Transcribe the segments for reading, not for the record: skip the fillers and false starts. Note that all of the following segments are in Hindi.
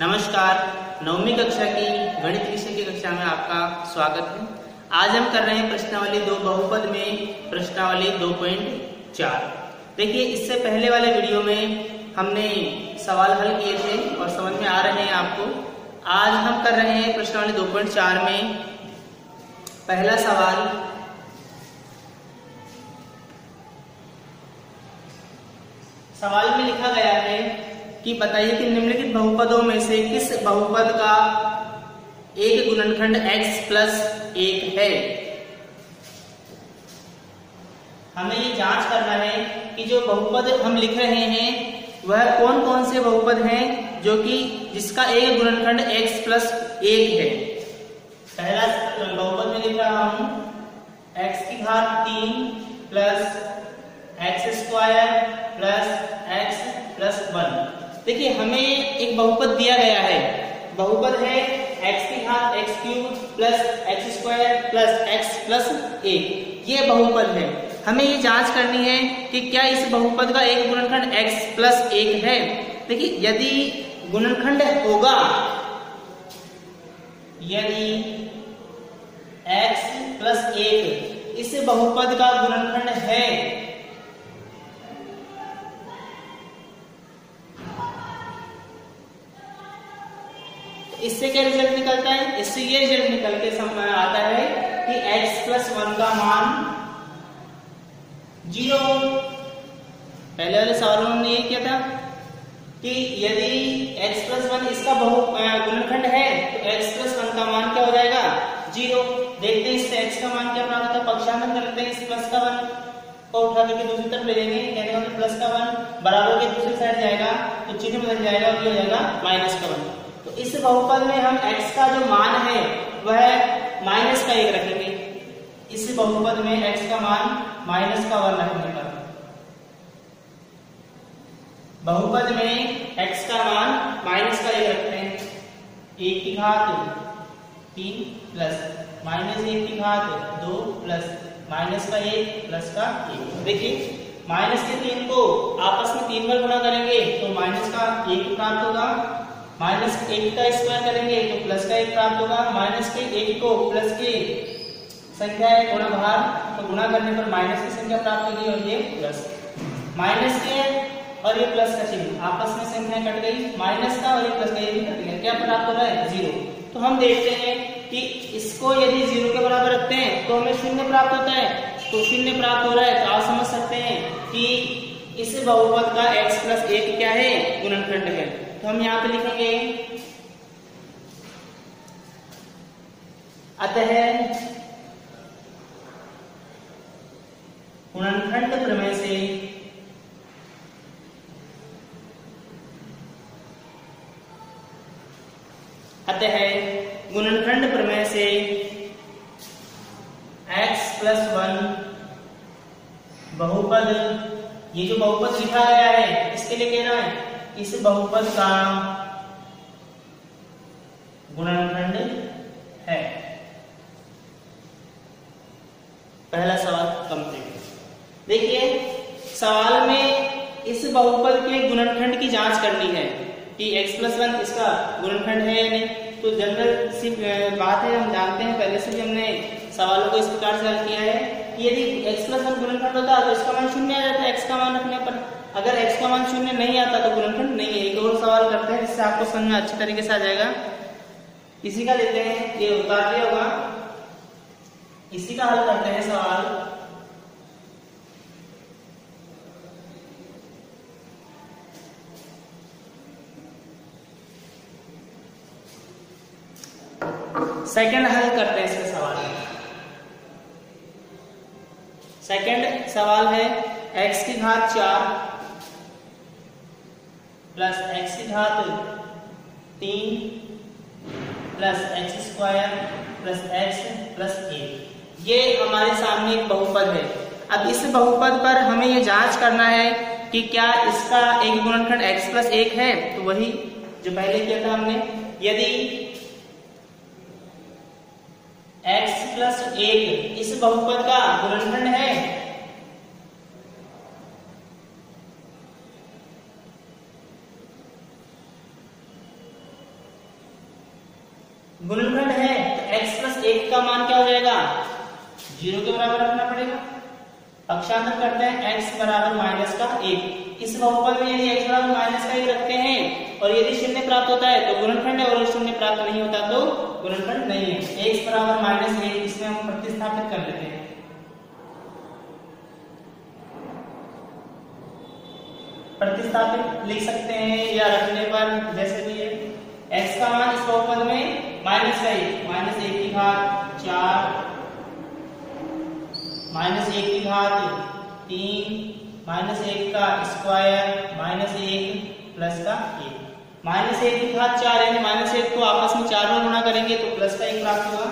नमस्कार, नौवीं कक्षा की गणित विषय की कक्षा में आपका स्वागत है। आज हम कर रहे हैं प्रश्नावली 2 बहुपद में प्रश्नावली 2.4। देखिए, इससे पहले वाले वीडियो में हमने सवाल हल किए थे और समझ में आ रहे हैं आपको। आज हम कर रहे हैं प्रश्नावली 2.4 में पहला सवाल। सवाल में लिखा गया है कि बताइए कि निम्नलिखित बहुपदों में से किस बहुपद का एक गुणनखंड x प्लस 1 है। हमें ये जांच करना है कि जो बहुपद हम लिख रहे हैं वह कौन कौन से बहुपद हैं जो कि जिसका एक गुणनखंड x प्लस 1 है। पहला बहुपद में लिख रहा हूं x की घात 3 plus x square plus x plus 1। देखिए, हमें एक बहुपद दिया गया है। बहुपद है x की घात x cube plus x square plus x plus 1। ये बहुपद है। हमें ये जांच करनी है कि क्या इस बहुपद का एक गुणनखंड x प्लस 1 है। देखिए, यदि गुणनखंड होगा, यदि x प्लस 1 इस बहुपद का गुणनखंड है इससे क्या रिजल्ट निकलता है? इससे ये रिजल्ट निकल के समझ आता है कि x प्लस 1 का मान 0। पहले वाले सवाल में हमने ये किया था कि यदि x प्लस 1 इसका गुणनखंड है तो x प्लस 1 का मान क्या हो जाएगा? 0। देखते हैं इससे x का मान क्या प्राप्त होता है। पक्षांतर करते हैं। इस प्लस का 1 को उठा करके दूसरी तरफ ले लेंगे, कहने का मतलब प्लस का 1 बराबर के दूसरी साइड जाएगा तो चिन्ह बदल जाएगा और ये हो जाएगा माइनस का 1। तो इस बहुपद में हम x का जो मान है वह माइनस का 1 रखेंगे। इस बहुपद में x का मान माइनस का 1 रखने पर बहुपद में x का मान माइनस का 1 रखते हैं। 1 की घात 3 प्लस माइनस 1 की घात 2 प्लस माइनस का 1 प्लस का 1। देखिए, माइनस के 3 को आपस में 3 बार गुणा करेंगे तो माइनस का 1 प्राप्त होगा। माइनस 1 का स्क्वायर करेंगे तो प्लस का 1 प्राप्त होगा। माइनस के 1 को प्लस की संख्या है गुणा भार, तो गुणा करने पर माइनस की संख्या प्राप्त होगी और ये प्लस। माइनस के और ये प्लस का चिन्ह आपस में संख्या कट गई। माइनस का और ये प्लस का ये भी कट गया। क्या प्राप्त हो रहा है? 0। तो हम देखते हैं कि इसको यदि 0 के बराबर रखते हैं तो हमें 0 प्राप्त होता है। तो 0 प्राप्त हो रहा है तो आप समझ सकते हैं कि इस बहुपद का x प्लस 1 क्या है? गुणनखंड है। तो हम यहाँ पे लिखेंगे अतः गुणनखंड प्रमेय से x प्लस 1 बहुपद, ये जो बहुपद लिखा गया है इसके लिए कहना है इस बहुपद का गुणनखंड है। पहला सवाल कंप्लीट। देखिए, सवाल में इस बहुपद के गुणनखंड की जांच करनी है कि x प्लस 1 इसका गुणनखंड है या नहीं। तो जनरल सी बात है, हम जानते हैं पहले से भी हमने सवालों को इस प्रकार से हल किया है कि यदि x प्लस 1 गुणनखंड होता तो इसका मान 0 आ जाता है x का मान रखने पर। अगर x का मान 0 नहीं आता तो गुणनखंड नहीं है। एक और सवाल करते हैं जिससे आपको समझ में अच्छी तरीके से आ जाएगा। इसी का लेते हैं, ये उतार लिया होगा, इसी का हल करते हैं सवाल। सेकंड हल करते हैं इसका सवाल। सेकंड सवाल है x की घात 4 प्लस x की घात 3 plus x square plus x plus 1। ये हमारे सामने एक बहुपद है। अब इस बहुपद पर हमें ये जांच करना है कि क्या इसका एक गुणनखंड x प्लस 1 है। तो वही जो पहले किया था हमने, यदि x प्लस 1 इस बहुपद का गुणनखंड है गुणनखंड है तो x प्लस 1 का मान क्या हो जाएगा, 0 के बराबर रखना पड़ेगा। पक्षांतर करते हैं x बराबर माइनस का 1। इस बहुपद में यदि x बराबर माइनस का 1 रखते हैं और यदि शून्य प्राप्त होता है तो गुणनखंड है, और शून्य प्राप्त नहीं होता तो गुणनखंड नहीं है। x बराबर माइनस 1 इसमें हम प्रतिस्थापित कर लेते हैं। प्रतिस्थापित लिख सकते हैं या रखने पर जैसे भी है। x का मान इस बहुपद में माइनस का 1, माइनस 1 की घात 4, माइनस 1 की घात 3, माइनस 1 का स्क्वायर, माइनस 1 प्लस का 1। माइनस 1 की घात 4 यानी माइनस 1 को आपस में 4 बार गुणा करेंगे तो प्लस का 1 प्राप्त होगा।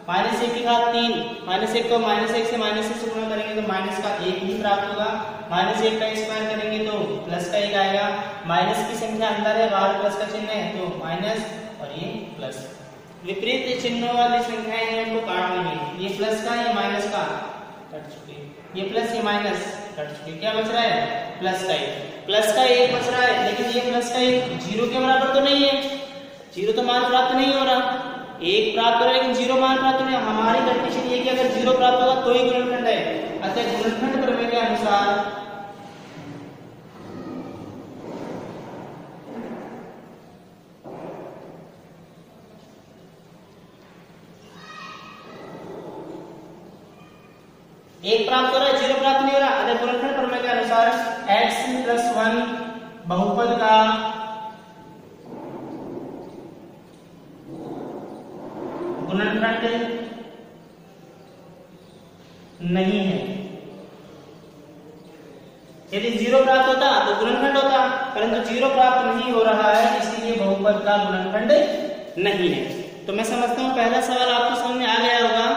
माइनस 1 की घात 3, माइनस 1 को माइनस 1 से माइनस 1 से गुणा करेंगे तो माइनस का 1 ही प्राप्त होगा। माइनस 1 का स्क्वायर करेंगे तो प्लस का 1 आएगा। माइनस की संख्या अंदर है, बाहर प्लस का चिन्ह है तो माइनस और ये प्लस। विपरीत चिन्हों वाली संख्याएं हैं हमको काट लेंगे। ये प्लस का ये माइनस का कट चुके, ये प्लस ये माइनस कट चुके, क्या बच रहा है प्लस का 1। प्लस का 1 बच रहा है, लेकिन ये प्लस का 1 0 के बराबर तो नहीं है, 0 तो मान प्राप्त नहीं हो रहा। 1 प्राप्त हो रहा है लेकिन 0 मान प्राप्त नहीं। हमारी कंडीशन ये कि अगर 0 प्राप्त होगा तो ही गुणनखंड है। अतः गुणनखंड प्रमेय के अनुसार एक प्राप्त हो रहा है, 0 प्राप्त नहीं हो रहा। अतः गुणनखंड प्रमेय के अनुसार x प्लस 1 बहुपद का गुणनखंड नहीं है। यदि 0 प्राप्त होता तो गुणनखंड होता, परंतु 0 प्राप्त नहीं हो रहा है, इसीलिए बहुपद का गुणनखंड नहीं है। तो मैं समझता हूं पहला सवाल आपको समझ में आ गया होगा।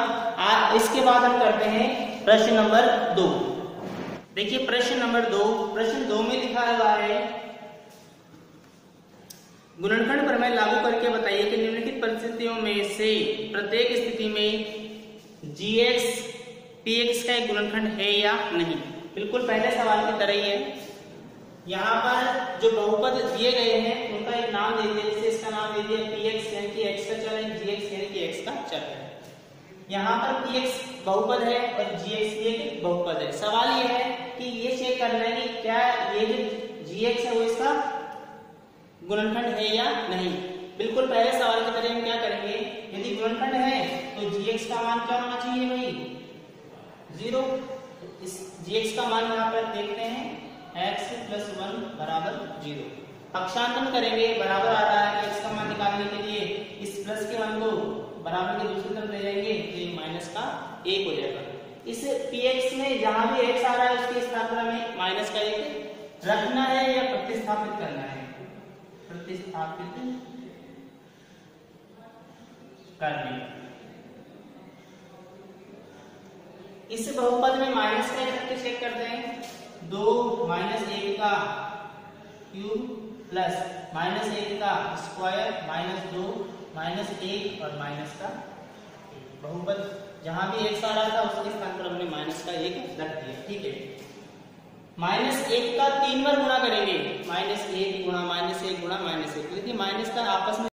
इसके बाद हम करते हैं प्रश्न नंबर 2। देखिए प्रश्न नंबर 2, प्रश्न 2 में लिखा हुआ है गुणनखंड प्रमेय लागू करके बताइए कि निम्नलिखित परिस्थितियों में से प्रत्येक स्थिति में gx px का एक गुणनखंड है या नहीं। बिल्कुल पहले सवाल की तरह ही है। यहाँ पर जो बहुपद दिए गए हैं उनका एक नाम दे दिया, जैसे इसका नाम दे दिया px यानी कि x का चर है, gx यानी कि x का चर है। यहाँ पर px बहुपद है और gx ये बहुपद है। सवाल ये है कि ये चेक करना है कि क्या ये जो gx है वो इसका गुणनखंड है या नहीं। बिल्कुल पहले सवाल की तरह हम क्या करेंगे, यदि गुणनखंड है तो gx का मान क्या होना चाहिए भाई 0। इस gx का मान यहाँ पर देखते हैं x प्लस 1 बराबर 0। पक्षांतरण करेंगे, बराबर आ रहा है, x का मान निकालने के लिए इस प्लस के मान को बराबर के दूसरी तरफ ले जाएंगे तो ये माइनस का 1 हो जाएगा। इस px में जहां भी x आ रहा है उसके स्थान पर हमें माइनस का 1 रखना है या प्रतिस्थापित करना है, प्रतिस्थापित करने। इस बहुपद में माइनस का 1 करके चेक करते हैं। 2 माइनस 1 का क्यूब प्लस माइनस 1 का स्क्वायर माइनस 2 माइनस 1 और माइनस का 1। बहुपद जहां भी x आ रहा था उसके स्थान पर हमने माइनस का 1 रख दिया। ठीक है, माइनस 1 का 3 बार गुणा करेंगे, माइनस 1 गुणा माइनस 1 गुणा माइनस 1। देखिए माइनस का आपस में